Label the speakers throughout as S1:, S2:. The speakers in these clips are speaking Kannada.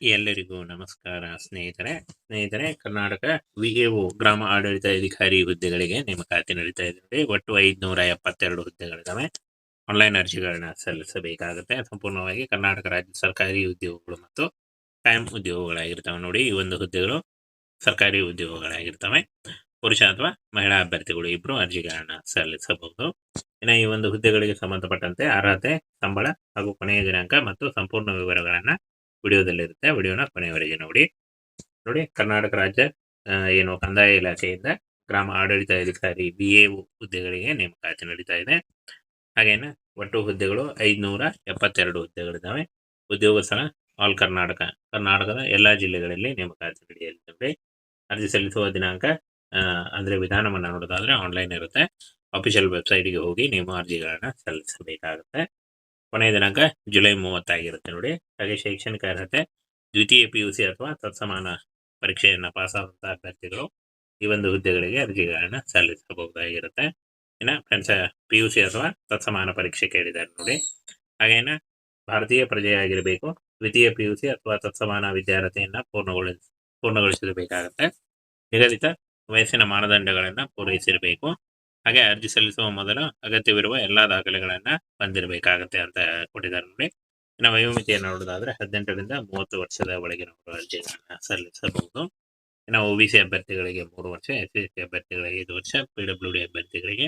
S1: ಎಲ್ಲರಿಗೂ ನಮಸ್ಕಾರ ಸ್ನೇಹಿತರೆ ಕರ್ನಾಟಕ ವಿಎಒ ಗ್ರಾಮ ಆಡಳಿತಾಧಿಕಾರಿ ಹುದ್ದೆಗಳಿಗೆ ನೇಮಕಾತಿ ನಡೀತಾ ಇದೆ. ಒಟ್ಟು 572 ಹುದ್ದೆಗಳಿದಾವೆ. ಆನ್ಲೈನ್ ಅರ್ಜಿಗಳನ್ನ ಸಲ್ಲಿಸಬೇಕಾಗುತ್ತೆ. ಸಂಪೂರ್ಣವಾಗಿ ಕರ್ನಾಟಕ ರಾಜ್ಯ ಸರ್ಕಾರಿ ಉದ್ಯೋಗಗಳು ಮತ್ತು ಕಾಯಂ ಉದ್ಯೋಗಗಳಾಗಿರ್ತವೆ. ನೋಡಿ, ಈ ಒಂದು ಹುದ್ದೆಗಳು ಸರ್ಕಾರಿ ಉದ್ಯೋಗಗಳಾಗಿರ್ತವೆ. ಪುರುಷ ಅಥವಾ ಮಹಿಳಾ ಅಭ್ಯರ್ಥಿಗಳು ಇಬ್ರು ಅರ್ಜಿಗಳನ್ನ ಸಲ್ಲಿಸಬಹುದು. ಇನ್ನು ಈ ಒಂದು ಹುದ್ದೆಗಳಿಗೆ ಸಂಬಂಧಪಟ್ಟಂತೆ ಅರ್ಹತೆ, ಸಂಬಳ ಹಾಗೂ ಕೊನೆಯ ದಿನಾಂಕ ಮತ್ತು ಸಂಪೂರ್ಣ ವಿವರಗಳನ್ನ ವಿಡಿಯೋದಲ್ಲಿರುತ್ತೆ. ವಿಡಿಯೋನ ಕೊನೆಯವರೆಗೆ ನೋಡಿ. ಕರ್ನಾಟಕ ರಾಜ್ಯ ಏನು ಕಂದಾಯ ಇಲಾಖೆಯಿಂದ ಗ್ರಾಮ ಆಡಳಿತಾಧಿಕಾರಿ BAO ಹುದ್ದೆಗಳಿಗೆ ನೇಮಕಾತಿ ನಡೀತಾ ಇದೆ. ಹಾಗೇನ ಒಟ್ಟು ಹುದ್ದೆಗಳು 572 ಹುದ್ದೆಗಳಿದ್ದಾವೆ. ಉದ್ಯೋಗ ಸ್ಥಳ ಆಲ್ ಕರ್ನಾಟಕದ ಎಲ್ಲಾ ಜಿಲ್ಲೆಗಳಲ್ಲಿ ನೇಮಕಾತಿ ನಡೆಯಲಿದೆ. ಅರ್ಜಿ ಸಲ್ಲಿಸುವ ದಿನಾಂಕ ಅಂದ್ರೆ ವಿಧಾನವನ್ನ ನೋಡೋದಾದ್ರೆ ಆನ್ಲೈನ್ ಇರುತ್ತೆ. ಅಫಿಷಿಯಲ್ ವೆಬ್ಸೈಟ್ಗೆ ಹೋಗಿ ನೀವು ಅರ್ಜಿಗಳನ್ನ ಸಲ್ಲಿಸಬೇಕಾಗುತ್ತೆ. ಕೊನೆಯ ದಿನಾಂಕ ಜುಲೈ 30 ಆಗಿರುತ್ತೆ ನೋಡಿ. ಹಾಗೆ ಶೈಕ್ಷಣಿಕ ಅರ್ಹತೆ ದ್ವಿತೀಯ PUC ಅಥವಾ ತತ್ಸಮಾನ ಪರೀಕ್ಷೆಯನ್ನ ಪಾಸ್ ಆದಂತಹ ಅಭ್ಯರ್ಥಿಗಳು ಈ ಒಂದು ಹುದ್ದೆಗಳಿಗೆ ಅರ್ಜಿಗಳನ್ನ ಸಲ್ಲಿಸಬಹುದಾಗಿರುತ್ತೆ. ಇನ್ನು ಫ್ರೆಂಡ್ಸ್, PUC ಅಥವಾ ತತ್ಸಮಾನ ಪರೀಕ್ಷೆ ಕೇಳಿದ್ದಾರೆ ನೋಡಿ. ಹಾಗೇನ ಭಾರತೀಯ ಪ್ರಜೆಯಾಗಿರಬೇಕು. ದ್ವಿತೀಯ PUC ಅಥವಾ ತತ್ಸಮಾನ ವಿದ್ಯಾರ್ಥಿಯನ್ನ ಪೂರ್ಣಗೊಳಿಸಿರಬೇಕಾಗುತ್ತೆ. ನಿಗದಿತ ವಯಸ್ಸಿನ ಮಾನದಂಡಗಳನ್ನ ಪೂರೈಸಿರಬೇಕು. ಹಾಗೆ ಅರ್ಜಿ ಸಲ್ಲಿಸುವ ಮೊದಲು ಅಗತ್ಯವಿರುವ ಎಲ್ಲಾ ದಾಖಲೆಗಳನ್ನ ಹೊಂದಿರಬೇಕಾಗತ್ತೆ ಅಂತ ಕೊಟ್ಟಿದ್ದಾರೆ ನೋಡಿ. ಇನ್ನು ವಯೋಮಿತಿಯನ್ನು ನೋಡೋದಾದ್ರೆ 18ರಿಂದ 30 ವರ್ಷದ ಒಳಗಿನವರು ಅರ್ಜಿಗಳನ್ನ ಸಲ್ಲಿಸಬಹುದು. ಇನ್ನು OBC ಅಭ್ಯರ್ಥಿಗಳಿಗೆ 3 ವರ್ಷ, SC ಅಭ್ಯರ್ಥಿಗಳಿಗೆ 5 ವರ್ಷ, PWD ಅಭ್ಯರ್ಥಿಗಳಿಗೆ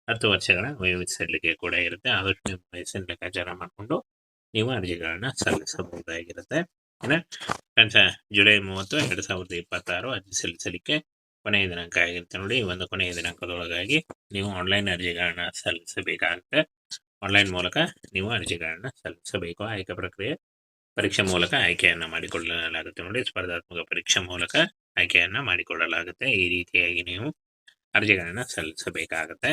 S1: 10 ವರ್ಷಗಳ ವಯೋಮಿತಿ ಸಲ್ಲಿಕೆ ಕೂಡ ಇರುತ್ತೆ. ಆದಷ್ಟು ನಿಮ್ಮ ವಯಸ್ಸಿನ ಲೆಕ್ಕಾಚಾರ ಮಾಡಿಕೊಂಡು ನೀವು ಅರ್ಜಿಗಳನ್ನ ಸಲ್ಲಿಸಬಹುದಾಗಿರುತ್ತೆ. ಇನ್ನು ಫ್ರೆಂಡ್ಸ್, ಜುಲೈ 30, 2026 ಅರ್ಜಿ ಸಲ್ಲಿಸಲಿಕ್ಕೆ ಕೊನೆಯ ದಿನಾಂಕ ಆಗಿರುತ್ತೆ ನೋಡಿ. ಈ ಒಂದು ಕೊನೆಯ ದಿನಾಂಕದೊಳಗಾಗಿ ನೀವು ಆನ್ಲೈನ್ ಅರ್ಜಿಗಳನ್ನ ಸಲ್ಲಿಸಬೇಕಾಗುತ್ತೆ. ಆನ್ಲೈನ್ ಮೂಲಕ ನೀವು ಅರ್ಜಿಗಳನ್ನ ಸಲ್ಲಿಸಬೇಕು. ಆಯ್ಕೆ ಪ್ರಕ್ರಿಯೆ ಪರೀಕ್ಷೆ ಮೂಲಕ ಆಯ್ಕೆಯನ್ನ ಮಾಡಿಕೊಳ್ಳಲಾಗುತ್ತೆ ನೋಡಿ. ಸ್ಪರ್ಧಾತ್ಮಕ ಪರೀಕ್ಷೆ ಮೂಲಕ ಆಯ್ಕೆಯನ್ನ ಮಾಡಿಕೊಳ್ಳಲಾಗುತ್ತೆ. ಈ ರೀತಿಯಾಗಿ ನೀವು ಅರ್ಜಿಗಳನ್ನ ಸಲ್ಲಿಸಬೇಕಾಗುತ್ತೆ.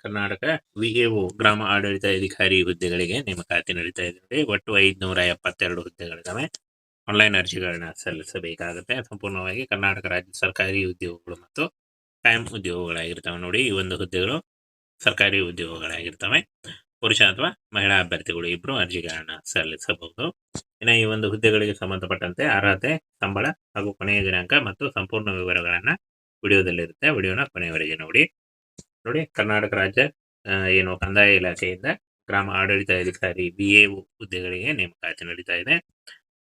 S1: ಕರ್ನಾಟಕ VAO ಗ್ರಾಮ ಆಡಳಿತಾಧಿಕಾರಿ ಹುದ್ದೆಗಳಿಗೆ ನೇಮಕಾತಿ ನಡೀತಾ ಇದೆ. ಒಟ್ಟು 572 ಹುದ್ದೆಗಳಿದಾವೆ. ಆನ್ಲೈನ್ ಅರ್ಜಿಗಳನ್ನ ಸಲ್ಲಿಸಬೇಕಾಗುತ್ತೆ. ಸಂಪೂರ್ಣವಾಗಿ ಕರ್ನಾಟಕ ರಾಜ್ಯ ಸರ್ಕಾರಿ ಉದ್ಯೋಗಗಳು ಮತ್ತು ಕಾಯಂ ಉದ್ಯೋಗಗಳಾಗಿರ್ತವೆ ನೋಡಿ. ಈ ಒಂದು ಹುದ್ದೆಗಳು ಸರ್ಕಾರಿ ಉದ್ಯೋಗಗಳಾಗಿರ್ತವೆ. ಪುರುಷ ಅಥವಾ ಮಹಿಳಾ ಅಭ್ಯರ್ಥಿಗಳು ಇಬ್ರು ಅರ್ಜಿಗಳನ್ನ ಸಲ್ಲಿಸಬಹುದು. ಇನ್ನು ಈ ಒಂದು ಹುದ್ದೆಗಳಿಗೆ ಸಂಬಂಧಪಟ್ಟಂತೆ ಅರ್ಹತೆ, ಸಂಬಳ ಹಾಗೂ ಕೊನೆಯ ದಿನಾಂಕ ಮತ್ತು ಸಂಪೂರ್ಣ ವಿವರಗಳನ್ನ ವಿಡಿಯೋದಲ್ಲಿರುತ್ತೆ. ವಿಡಿಯೋನ ಕೊನೆಯವರೆಗೆ ನೋಡಿ. ಕರ್ನಾಟಕ ರಾಜ್ಯ ಏನು ಕಂದಾಯ ಇಲಾಖೆಯಿಂದ ಗ್ರಾಮ ಆಡಳಿತಾಧಿಕಾರಿ BAO ಹುದ್ದೆಗಳಿಗೆ ನೇಮಕಾತಿ ನಡೀತಾ ಇದೆ.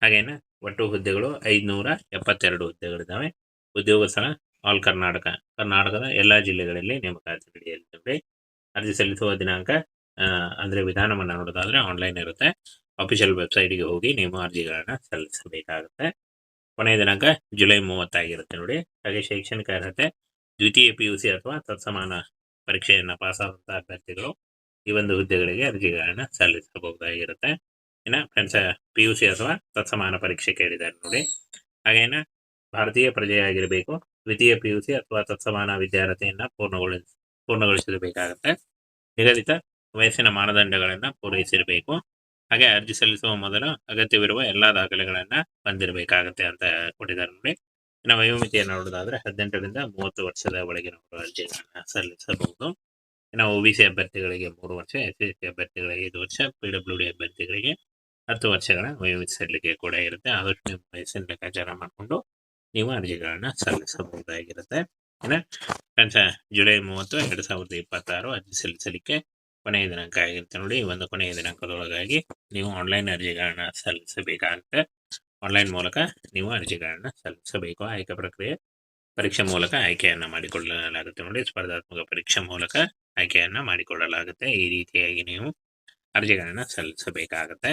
S1: ಹಾಗೇನ ಒಟ್ಟು ಹುದ್ದೆಗಳು 572 ಹುದ್ದೆಗಳಿದ್ದಾವೆ. ಉದ್ಯೋಗ ಸ್ಥಳ ಆಲ್ ಕರ್ನಾಟಕದ ಎಲ್ಲಾ ಜಿಲ್ಲೆಗಳಲ್ಲಿ ನೇಮಕಾತಿ ನಡೆಯಲಿದೆ. ಅರ್ಜಿ ಸಲ್ಲಿಸುವ ದಿನಾಂಕ ಅಂದ್ರೆ ವಿಧಾನವನ್ನ ನೋಡೋದಾದ್ರೆ ಆನ್ಲೈನ್ ಇರುತ್ತೆ. ಅಫಿಷಿಯಲ್ ವೆಬ್ಸೈಟ್ಗೆ ಹೋಗಿ ನೀವು ಅರ್ಜಿಗಳನ್ನ ಸಲ್ಲಿಸಬೇಕಾಗುತ್ತೆ. ಕೊನೆಯ ದಿನಾಂಕ ಜುಲೈ 30 ಆಗಿರುತ್ತೆ ನೋಡಿ. ಹಾಗೆ ಶೈಕ್ಷಣಿಕ ಅರ್ಹತೆ ದ್ವಿತೀಯ PUC ಅಥವಾ ತತ್ಸಮಾನ ಪರೀಕ್ಷೆಯನ್ನ ಪಾಸ್ ಆದಂತಹ ಅಭ್ಯರ್ಥಿಗಳು ಈ ಒಂದು ಹುದ್ದೆಗಳಿಗೆ ಅರ್ಜಿಗಳನ್ನ ಸಲ್ಲಿಸಬಹುದಾಗಿರುತ್ತೆ. ಇನ್ನು ಫ್ರೆಂಡ್ಸ್, PUC ಅಥವಾ ತತ್ಸಮಾನ ಪರೀಕ್ಷೆ ಕೇಳಿದ್ದಾರೆ ನೋಡಿ. ಹಾಗೇನ ಭಾರತೀಯ ಪ್ರಜೆಯಾಗಿರಬೇಕು. ದ್ವಿತೀಯ PUC ಅಥವಾ ತತ್ಸಮಾನ ವಿದ್ಯಾರ್ಥಿಯನ್ನ ಪೂರ್ಣಗೊಳಿಸಿರಬೇಕಾಗುತ್ತೆ. ನಿಗದಿತ ವಯಸ್ಸಿನ ಮಾನದಂಡಗಳನ್ನ ಪೂರೈಸಿರಬೇಕು. ಹಾಗೆ ಅರ್ಜಿ ಸಲ್ಲಿಸುವ ಮೊದಲು ಅಗತ್ಯವಿರುವ ಎಲ್ಲಾ ದಾಖಲೆಗಳನ್ನ ಹೊಂದಿರಬೇಕಾಗುತ್ತೆ ಅಂತ ಕೊಟ್ಟಿದ್ದಾರೆ ನೋಡಿ. ಇನ್ನು ವಯೋಮಿತಿಯನ್ನು ನೋಡೋದಾದ್ರೆ 18ರಿಂದ 30 ವರ್ಷದ ಒಳಗಿನವರು ಅರ್ಜಿಗಳನ್ನ ಸಲ್ಲಿಸಬಹುದು. ಇನ್ನು OBC ಅಭ್ಯರ್ಥಿಗಳಿಗೆ 3 ವರ್ಷ, SC ಅಭ್ಯರ್ಥಿಗಳಿಗೆ 5 ವರ್ಷ, PWD ಅಭ್ಯರ್ಥಿಗಳಿಗೆ 10 ವರ್ಷಗಳ ವಯೋಮಿತಿ ಸಲ್ಲಿಕೆ ಕೂಡ ಇರುತ್ತೆ. ಆದಷ್ಟು ನಿಮ್ಮ ವಯಸ್ಸಿನ ಲೆಕ್ಕಾಚಾರ ಮಾಡಿಕೊಂಡು ನೀವು ಅರ್ಜಿಗಳನ್ನ ಸಲ್ಲಿಸಬಹುದಾಗಿರುತ್ತೆ. ಇನ್ನು ಫ್ರೆಂಡ್ಸ್, ಜುಲೈ 30, 2026 ಅರ್ಜಿ ಸಲ್ಲಿಸಲಿಕ್ಕೆ ಕೊನೆಯ ದಿನಾಂಕ ಆಗಿರುತ್ತೆ ನೋಡಿ. ಈ ಒಂದು ಕೊನೆಯ ದಿನಾಂಕದೊಳಗಾಗಿ ನೀವು ಆನ್ಲೈನ್ ಅರ್ಜಿಗಳನ್ನ ಸಲ್ಲಿಸಬೇಕಾಗುತ್ತೆ. ಆನ್ಲೈನ್ ಮೂಲಕ ನೀವು ಅರ್ಜಿಗಳನ್ನ ಸಲ್ಲಿಸಬೇಕು. ಆಯ್ಕೆ ಪ್ರಕ್ರಿಯೆ ಪರೀಕ್ಷೆ ಮೂಲಕ ಆಯ್ಕೆಯನ್ನ ಮಾಡಿಕೊಳ್ಳಲಾಗುತ್ತೆ ನೋಡಿ. ಸ್ಪರ್ಧಾತ್ಮಕ ಪರೀಕ್ಷೆ ಮೂಲಕ ಆಯ್ಕೆಯನ್ನ ಮಾಡಿಕೊಳ್ಳಲಾಗುತ್ತೆ. ಈ ರೀತಿಯಾಗಿ ನೀವು ಅರ್ಜಿಗಳನ್ನ ಸಲ್ಲಿಸಬೇಕಾಗುತ್ತೆ.